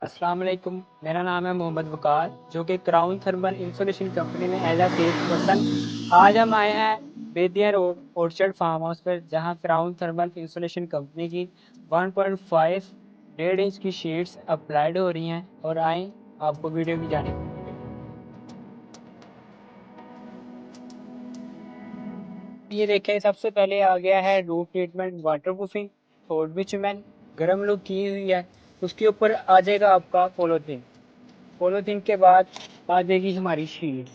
अस्सलाम वालेकुम। मेरा नाम है मोहम्मद वकार जो कि क्राउन थर्मल इंसुलेशन कंपनी में एज अ सेल्स पर्सन। आज हम आए हैं बेदिया रोड ऑर्चर्ड फार्म हाउस पर, जहां क्राउन थर्मल इंसुलेशन कंपनी की 1.5 1.5 इंच की शीट्स अप्लाइड हो रही हैं। और आए आपको वीडियो की जाने। ये देखें, सबसे पहले आ गया है रूफ ट्रीटमेंट वाटर प्रूफिंग और बिचुमन गर्म लुक की हुई है। उसके ऊपर आ जाएगा आपका पॉलीथीन। पॉलीथीन के बाद आ जाएगी हमारी शीट।